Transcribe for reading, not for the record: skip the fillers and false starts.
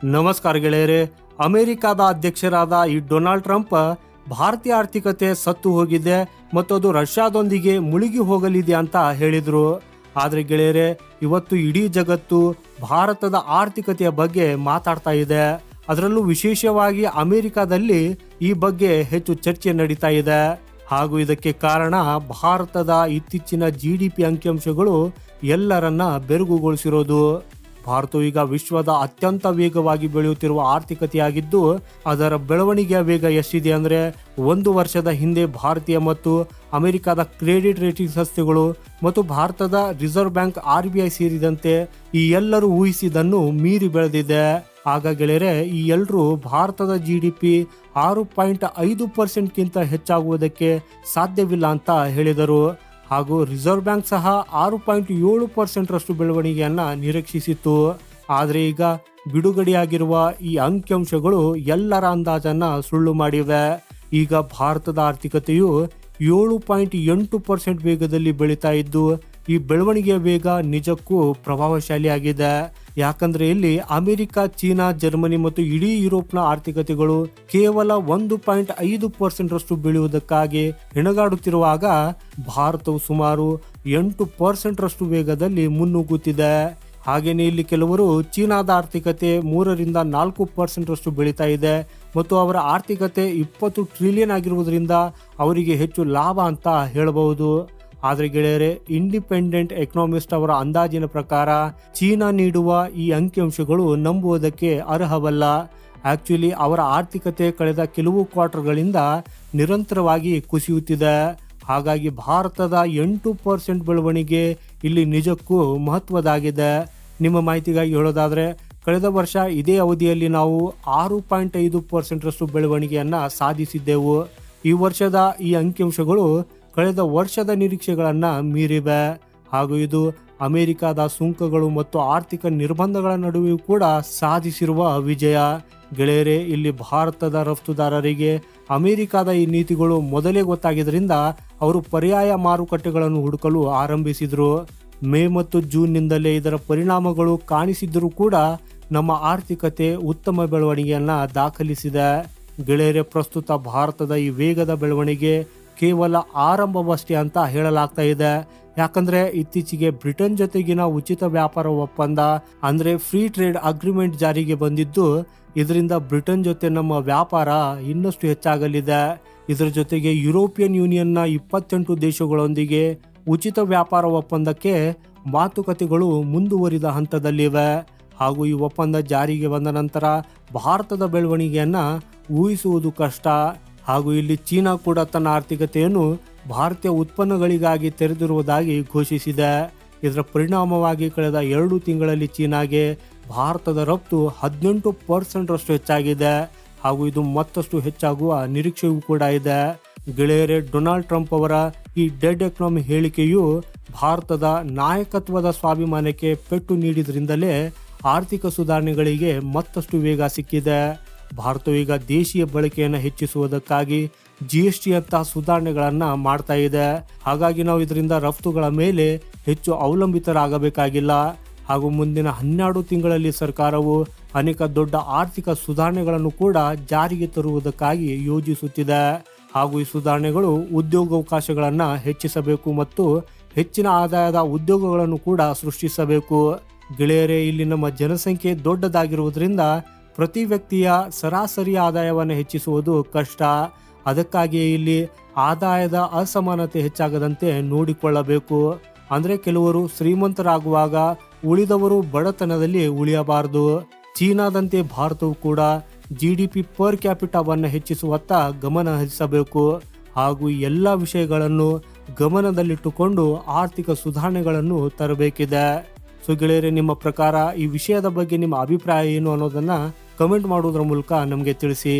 ನಮಸ್ಕಾರ ಗೆಳೆಯರೆ. ಅಮೆರಿಕದ ಅಧ್ಯಕ್ಷರಾದ ಈ ಡೊನಾಲ್ಡ್ ಟ್ರಂಪ್ ಭಾರತೀಯ ಆರ್ಥಿಕತೆ ಸತ್ತು ಹೋಗಿದೆ ಮತ್ತು ಅದು ರಷ್ಯಾದೊಂದಿಗೆ ಮುಳುಗಿ ಹೋಗಲಿದೆ ಅಂತ ಹೇಳಿದ್ರು. ಆದ್ರೆ ಗೆಳೆಯರೆ, ಇವತ್ತು ಇಡೀ ಜಗತ್ತು ಭಾರತದ ಆರ್ಥಿಕತೆಯ ಬಗ್ಗೆ ಮಾತಾಡ್ತಾ ಇದೆ. ಅದರಲ್ಲೂ ವಿಶೇಷವಾಗಿ ಅಮೆರಿಕದಲ್ಲಿ ಈ ಬಗ್ಗೆ ಹೆಚ್ಚು ಚರ್ಚೆ ನಡೀತಾ ಇದೆ. ಹಾಗೂ ಇದಕ್ಕೆ ಕಾರಣ ಭಾರತದ ಇತ್ತೀಚಿನ GDP ಅಂಕಿಅಂಶಗಳು ಎಲ್ಲರನ್ನ ಬೆರಗುಗೊಳಿಸಿರೋದು. ಭಾರತವು ಈಗ ವಿಶ್ವದ ಅತ್ಯಂತ ವೇಗವಾಗಿ ಬೆಳೆಯುತ್ತಿರುವ ಆರ್ಥಿಕತೆಯಾಗಿದ್ದು, ಅದರ ಬೆಳವಣಿಗೆಯ ವೇಗ ಎಷ್ಟಿದೆ ಅಂದರೆ 1 ವರ್ಷದ ಹಿಂದೆ ಭಾರತೀಯ ಮತ್ತು ಅಮೆರಿಕದ ಕ್ರೆಡಿಟ್ ರೇಟಿಂಗ್ ಸಂಸ್ಥೆಗಳು ಮತ್ತು ಭಾರತದ ರಿಸರ್ವ್ ಬ್ಯಾಂಕ್ RBI ಸೇರಿದಂತೆ ಈ ಎಲ್ಲರೂ ಊಹಿಸಿದ್ದನ್ನು ಮೀರಿ ಬೆಳೆದಿದೆ. ಆಗ ಗೆಳೆಯರೆ, ಈ ಎಲ್ಲರೂ ಭಾರತದ GDP 6.5%ಗಿಂತ ಹೆಚ್ಚಾಗುವುದಕ್ಕೆ ಸಾಧ್ಯವಿಲ್ಲ ಅಂತ ಹೇಳಿದರು. ಹಾಗೂ ರಿಸರ್ವ್ ಬ್ಯಾಂಕ್ ಸಹ 6.7% ಬೆಳವಣಿಗೆಯನ್ನ ನಿರೀಕ್ಷಿಸಿತ್ತು. ಆದರೆ ಈಗ ಬಿಡುಗಡೆಯಾಗಿರುವ ಈ ಅಂಕಿಅಂಶಗಳು ಎಲ್ಲರ ಅಂದಾಜನ್ನ ಸುಳ್ಳು ಮಾಡಿವೆ. ಈಗ ಭಾರತದ ಆರ್ಥಿಕತೆಯು 7.8% ವೇಗದಲ್ಲಿ ಬೆಳೀತಾ ಇದ್ದು, ಈ ಬೆಳವಣಿಗೆಯ ವೇಗ ನಿಜಕ್ಕೂ ಪ್ರಭಾವಶಾಲಿಯಾಗಿದೆ. ಯಾಕಂದ್ರೆ ಇಲ್ಲಿ ಅಮೆರಿಕ, ಚೀನಾ, ಜರ್ಮನಿ ಮತ್ತು ಇಡೀ ಯುರೋಪ್ನ ಆರ್ಥಿಕತೆಗಳು ಕೇವಲ 1.5% ಬೆಳೆಯುವುದಕ್ಕಾಗಿ ಹೆಣಗಾಡುತ್ತಿರುವಾಗ ಭಾರತವು ಸುಮಾರು 8% ವೇಗದಲ್ಲಿ ಮುನ್ನುಗ್ಗುತ್ತಿದೆ. ಹಾಗೇನೆ ಇಲ್ಲಿ ಕೆಲವರು ಚೀನಾದ ಆರ್ಥಿಕತೆ 3-4% ಬೆಳೀತಾ ಇದೆ ಮತ್ತು ಅವರ ಆರ್ಥಿಕತೆ 20 ಟ್ರಿಲಿಯನ್ ಆಗಿರುವುದರಿಂದ ಅವರಿಗೆ ಹೆಚ್ಚು ಲಾಭ ಅಂತ ಹೇಳಬಹುದು. ಆದರೆ ಗೆಳೆಯರೆ, ಇಂಡಿಪೆಂಡೆಂಟ್ ಎಕನಾಮಿಸ್ಟ್ ಅವರ ಅಂದಾಜಿನ ಪ್ರಕಾರ ಚೀನಾ ನೀಡುವ ಈ ಅಂಕಿಅಂಶಗಳು ನಂಬುವುದಕ್ಕೆ ಅರ್ಹವಲ್ಲ. ಆಕ್ಚುಲಿ ಅವರ ಆರ್ಥಿಕತೆ ಕಳೆದ ಕೆಲವು ಕ್ವಾರ್ಟರ್ಗಳಿಂದ ನಿರಂತರವಾಗಿ ಕುಸಿಯುತ್ತಿದೆ. ಹಾಗಾಗಿ ಭಾರತದ 8% ಬೆಳವಣಿಗೆ ಇಲ್ಲಿ ನಿಜಕ್ಕೂ ಮಹತ್ವದಾಗಿದೆ. ನಿಮ್ಮ ಮಾಹಿತಿಗಾಗಿ ಹೇಳೋದಾದ್ರೆ, ಕಳೆದ ವರ್ಷ ಇದೇ ಅವಧಿಯಲ್ಲಿ ನಾವು 6.5% ಬೆಳವಣಿಗೆಯನ್ನ ಸಾಧಿಸಿದ್ದೆವು. ಈ ವರ್ಷದ ಈ ಅಂಕಿಅಂಶಗಳು ಕಳೆದ ವರ್ಷದ ನಿರೀಕ್ಷೆಗಳನ್ನ ಮೀರಿವೆ. ಹಾಗೂ ಇದು ಅಮೆರಿಕದ ಸುಂಕಗಳು ಮತ್ತು ಆರ್ಥಿಕ ನಿರ್ಬಂಧಗಳ ನಡುವೆಯೂ ಕೂಡ ಸಾಧಿಸಿರುವ ವಿಜಯ. ಗೆಳೆಯರೆ, ಇಲ್ಲಿ ಭಾರತದ ರಫ್ತುದಾರರಿಗೆ ಅಮೆರಿಕದ ಈ ನೀತಿಗಳು ಮೊದಲೇ ಗೊತ್ತಾಗಿದ್ದರಿಂದ ಅವರು ಪರ್ಯಾಯ ಮಾರುಕಟ್ಟೆಗಳನ್ನು ಹುಡುಕಲು ಆರಂಭಿಸಿದ್ರು. ಮೇ ಮತ್ತು ಜೂನ್ನಿಂದಲೇ ಇದರ ಪರಿಣಾಮಗಳು ಕಾಣಿಸಿದ್ದರೂ ಕೂಡ ನಮ್ಮ ಆರ್ಥಿಕತೆ ಉತ್ತಮ ಬೆಳವಣಿಗೆಯನ್ನ ದಾಖಲಿಸಿದೆ. ಗೆಳೆಯರೆ, ಪ್ರಸ್ತುತ ಭಾರತದ ಈ ವೇಗದ ಬೆಳವಣಿಗೆ ಕೇವಲ ಆರಂಭವಷ್ಟೇ ಅಂತ ಹೇಳಲಾಗ್ತಾ ಇದೆ. ಯಾಕಂದ್ರೆ ಇತ್ತೀಚೆಗೆ ಬ್ರಿಟನ್ ಜೊತೆಗಿನ ಉಚಿತ ವ್ಯಾಪಾರ ಒಪ್ಪಂದ ಅಂದ್ರೆ ಫ್ರೀ ಟ್ರೇಡ್ ಅಗ್ರಿಮೆಂಟ್ ಜಾರಿಗೆ ಬಂದಿದ್ದು, ಇದರಿಂದ ಬ್ರಿಟನ್ ಜೊತೆ ನಮ್ಮ ವ್ಯಾಪಾರ ಇನ್ನಷ್ಟು ಹೆಚ್ಚಾಗಲಿದೆ. ಇದರ ಜೊತೆಗೆ ಯುರೋಪಿಯನ್ ಯೂನಿಯನ್ನ 28 ದೇಶಗಳೊಂದಿಗೆ ಉಚಿತ ವ್ಯಾಪಾರ ಒಪ್ಪಂದಕ್ಕೆ ಮಾತುಕತೆಗಳು ಮುಂದುವರಿದ ಹಂತದಲ್ಲಿವೆ. ಹಾಗೂ ಈ ಒಪ್ಪಂದ ಜಾರಿಗೆ ಬಂದ ನಂತರ ಭಾರತದ ಬೆಳವಣಿಗೆಯನ್ನ ಊಹಿಸುವುದು ಕಷ್ಟ. ಹಾಗೂ ಇಲ್ಲಿ ಚೀನಾ ಕೂಡ ತನ್ನ ಆರ್ಥಿಕತೆಯನ್ನು ಭಾರತೀಯ ಉತ್ಪನ್ನಗಳಿಗಾಗಿ ತೆರೆದಿರುವುದಾಗಿ ಘೋಷಿಸಿದೆ. ಇದರ ಪರಿಣಾಮವಾಗಿ ಕಳೆದ 2 ತಿಂಗಳಲ್ಲಿ ಚೀನಾಗೆ ಭಾರತದ ರಫ್ತು 18% ಹೆಚ್ಚಾಗಿದೆ. ಹಾಗೂ ಇದು ಮತ್ತಷ್ಟು ಹೆಚ್ಚಾಗುವ ನಿರೀಕ್ಷೆಯೂ ಕೂಡ ಇದೆ. ಗೆಳೆಯರೆ, ಡೊನಾಲ್ಡ್ ಟ್ರಂಪ್ ಅವರ ಈ ಡೆಡ್ ಎಕಾನಮಿ ಹೇಳಿಕೆಯು ಭಾರತದ ನಾಯಕತ್ವದ ಸ್ವಾಭಿಮಾನಕ್ಕೆ ಪೆಟ್ಟು ನೀಡಿದ್ರಿಂದಲೇ ಆರ್ಥಿಕ ಸುಧಾರಣೆಗಳಿಗೆ ಮತ್ತಷ್ಟು ವೇಗ ಸಿಕ್ಕಿದೆ. ಭಾರತವು ಈಗ ದೇಶೀಯ ಬಳಕೆಯನ್ನು ಹೆಚ್ಚಿಸುವುದಕ್ಕಾಗಿ GST ಅಂತ ಸುಧಾರಣೆಗಳನ್ನ ಮಾಡ್ತಾ ಇದೆ. ಹಾಗಾಗಿ ನಾವು ಇದರಿಂದ ರಫ್ತುಗಳ ಮೇಲೆ ಹೆಚ್ಚು ಅವಲಂಬಿತರಾಗಬೇಕಾಗಿಲ್ಲ. ಹಾಗೂ ಮುಂದಿನ 12 ತಿಂಗಳಲ್ಲಿ ಸರ್ಕಾರವು ಅನೇಕ ದೊಡ್ಡ ಆರ್ಥಿಕ ಸುಧಾರಣೆಗಳನ್ನು ಕೂಡ ಜಾರಿಗೆ ತರುವುದಕ್ಕಾಗಿ ಯೋಜಿಸುತ್ತಿದೆ. ಹಾಗೂ ಈ ಸುಧಾರಣೆಗಳು ಉದ್ಯೋಗಾವಕಾಶಗಳನ್ನು ಹೆಚ್ಚಿಸಬೇಕು ಮತ್ತು ಹೆಚ್ಚಿನ ಆದಾಯದ ಉದ್ಯೋಗಗಳನ್ನು ಕೂಡ ಸೃಷ್ಟಿಸಬೇಕು. ಗೆಳೆಯರೇ, ಇಲ್ಲಿ ನಮ್ಮ ಜನಸಂಖ್ಯೆ ದೊಡ್ಡದಾಗಿರುವುದರಿಂದ ಪ್ರತಿ ವ್ಯಕ್ತಿಯ ಸರಾಸರಿ ಆದಾಯವನ್ನು ಹೆಚ್ಚಿಸುವುದು ಕಷ್ಟ. ಅದಕ್ಕಾಗಿಯೇ ಇಲ್ಲಿ ಆದಾಯದ ಅಸಮಾನತೆ ಹೆಚ್ಚಾಗದಂತೆ ನೋಡಿಕೊಳ್ಳಬೇಕು. ಅಂದ್ರೆ ಕೆಲವರು ಶ್ರೀಮಂತರಾಗುವಾಗ ಉಳಿದವರು ಬಡತನದಲ್ಲಿ ಉಳಿಯಬಾರದು. ಚೀನಾದಂತೆ ಭಾರತವು ಕೂಡ GDP ಪರ್ ಕ್ಯಾಪಿಟಾವನ್ನು ಹೆಚ್ಚಿಸುವತ್ತ ಗಮನ ಹರಿಸಬೇಕು. ಹಾಗೂ ಎಲ್ಲ ವಿಷಯಗಳನ್ನು ಗಮನದಲ್ಲಿಟ್ಟುಕೊಂಡು ಆರ್ಥಿಕ ಸುಧಾರಣೆಗಳನ್ನು ತರಬೇಕಿದೆ. ಸೊ ಗೆಳೆಯರೆ, ನಿಮ್ಮ ಪ್ರಕಾರ ಈ ವಿಷಯದ ಬಗ್ಗೆ ನಿಮ್ಮ ಅಭಿಪ್ರಾಯ ಏನು ಅನ್ನೋದನ್ನ ಕಮೆಂಟ್ ಮಾಡುವುದರ ಮೂಲಕ ನಮಗೆ ತಿಳಿಸಿ.